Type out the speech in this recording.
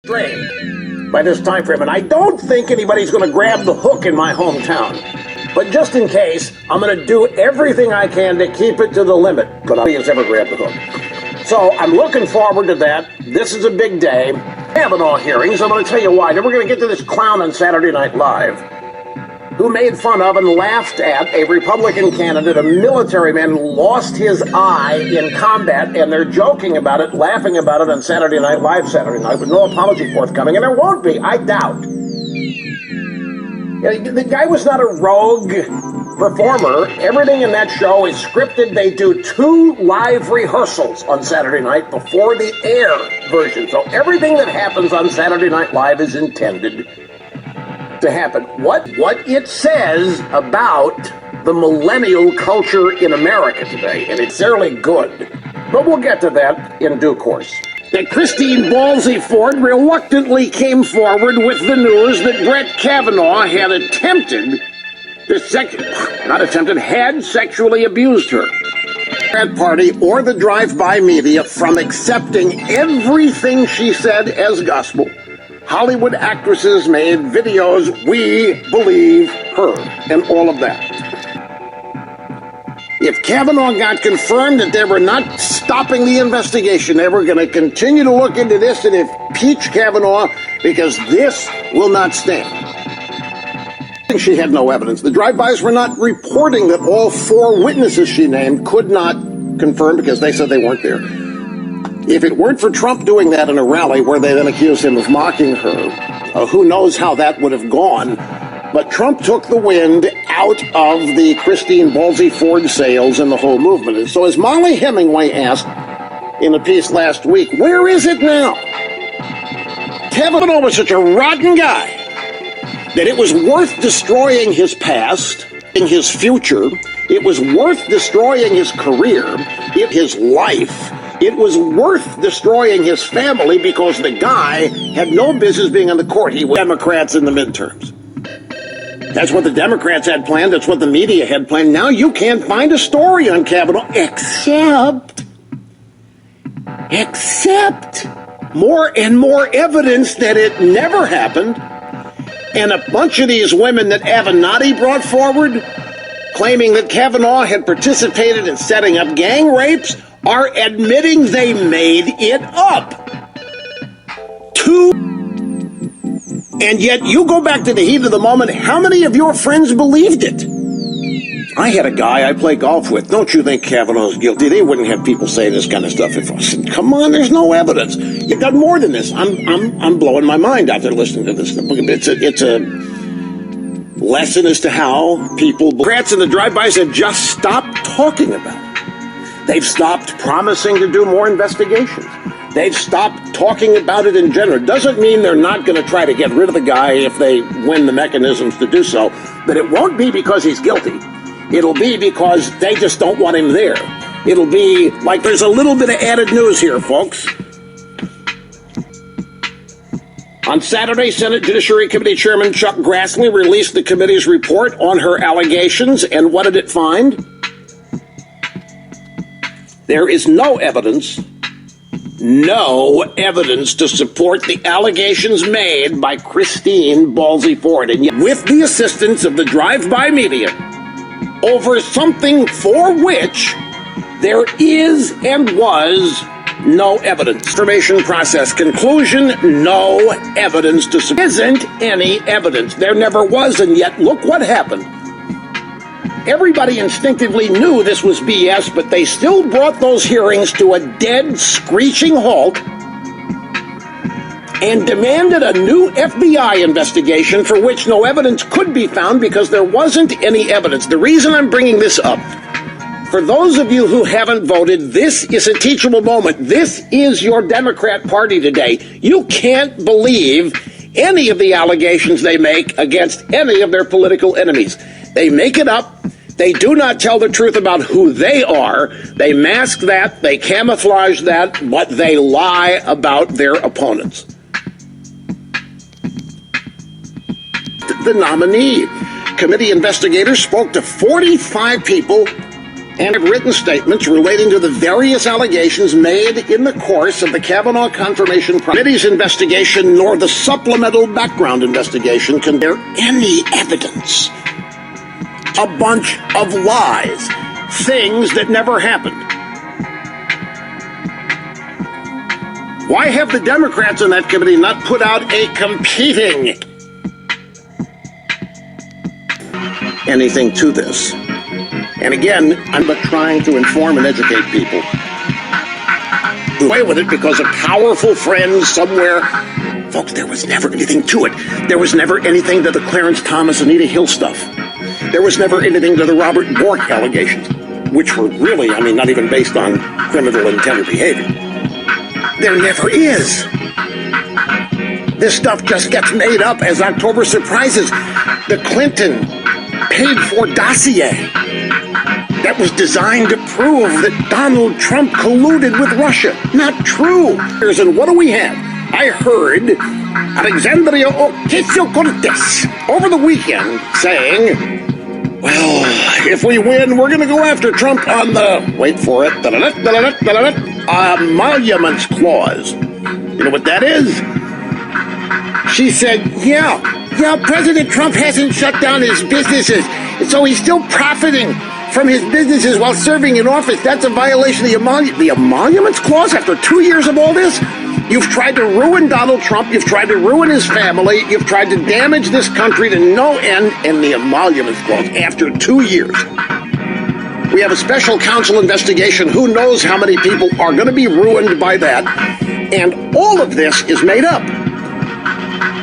Drained by this time frame, and I don't think anybody's going to grab the hook in my hometown. But just in case, I'm going to do everything I can to keep it to the limit. But nobody's ever grabbed the hook. So I'm looking forward to that. This is a big day. Kavanaugh hearings. I'm going to tell you why. Then we're going to get to this clown on Saturday Night Live who made fun of and laughed at a Republican candidate, a military man who lost his eye in combat, and they're joking about it, laughing about it on Saturday Night Live Saturday night with no apology forthcoming, and there won't be, I doubt. The guy was not a rogue performer. Everything in that show is scripted. They do 2 live rehearsals on Saturday night before the air version. So everything that happens on Saturday Night Live is intended to happen. What it says about the millennial culture in America today, and it's fairly good, but we'll get to that in due course. That Christine Ballsy Ford reluctantly came forward with the news that Brett Kavanaugh had had sexually abused her. That party or the drive-by media from accepting everything she said as gospel. Hollywood actresses made videos, we believe her, and all of that. If Kavanaugh got confirmed that they were not stopping the investigation, they were going to continue to look into this and impeach Kavanaugh because this will not stand. She had no evidence. The drive-bys were not reporting that all 4 witnesses she named could not confirm because they said they weren't there. If it weren't for Trump doing that in a rally where they then accused him of mocking her, who knows how that would have gone. But Trump took the wind out of the Christine Ballsy Ford sails and the whole movement. And so as Molly Hemingway asked in a piece last week, where is it now? Kavanaugh was such a rotten guy that it was worth destroying his past, in his future. It was worth destroying his career, his life. It was worth destroying his family because the guy had no business being on the court. He was Democrats in the midterms. That's what the Democrats had planned. That's what the media had planned. Now you can't find a story on Kavanaugh except more and more evidence that it never happened. And a bunch of these women that Avenatti brought forward, claiming that Kavanaugh had participated in setting up gang rapes, are admitting they made it up. And yet you go back to the heat of the moment. How many of your friends believed it? I had a guy I play golf with. Don't you think Kavanaugh's guilty? They wouldn't have people saying this kind of stuff if I said, come on, there's no evidence. You've got more than this. I'm blowing my mind after listening to this. It's a lesson as to how people, Democrats and the drive-bys have just stopped talking about it. They've stopped promising to do more investigations. They've stopped talking about it in general. It doesn't mean they're not going to try to get rid of the guy if they win the mechanisms to do so, but it won't be because he's guilty. It'll be because they just don't want him there. It'll be like there's a little bit of added news here, folks. On Saturday, Senate Judiciary Committee Chairman Chuck Grassley released the committee's report on her allegations, and what did it find? There is no evidence to support the allegations made by Christine Ballsy Ford. And yet, with the assistance of the drive-by media, over something for which there is and was no evidence. Information process. Conclusion, no evidence to support. Isn't any evidence. There never was, and yet look what happened. Everybody instinctively knew this was BS, but they still brought those hearings to a dead, screeching halt and demanded a new FBI investigation for which no evidence could be found because there wasn't any evidence. The reason I'm bringing this up, for those of you who haven't voted, this is a teachable moment. This is your Democrat Party today. You can't believe any of the allegations they make against any of their political enemies. They make it up. They do not tell the truth about who they are. They mask that, they camouflage that, but they lie about their opponents. The nominee committee investigators spoke to 45 people and have written statements relating to the various allegations made in the course of the Kavanaugh Confirmation Committee's investigation, nor the supplemental background investigation can bear any evidence. A bunch of lies, things that never happened. Why have the Democrats in that committee not put out a competing anything to this? And again, I'm but trying to inform and educate people. Away with it because of powerful friends somewhere. Folks, there was never anything to it. There was never anything to the Clarence Thomas, Anita Hill stuff. There was never anything to the Robert Bork allegations, which were really, not even based on criminal intent or behavior. There never is. This stuff just gets made up as October surprises. The Clinton paid-for dossier that was designed to prove that Donald Trump colluded with Russia. Not true. And what do we have? I heard Alexandria Ocasio-Cortez over the weekend saying, well, if we win, we're going to go after Trump on the, wait for it, emoluments clause. You know what that is? She said, yeah, President Trump hasn't shut down his businesses, and so he's still profiting from his businesses while serving in office. That's a violation of the emoluments clause after 2 years of all this? You've tried to ruin Donald Trump. You've tried to ruin his family. You've tried to damage this country to no end, and the emoluments clause after 2 years. We have a special counsel investigation. Who knows how many people are going to be ruined by that? And all of this is made up.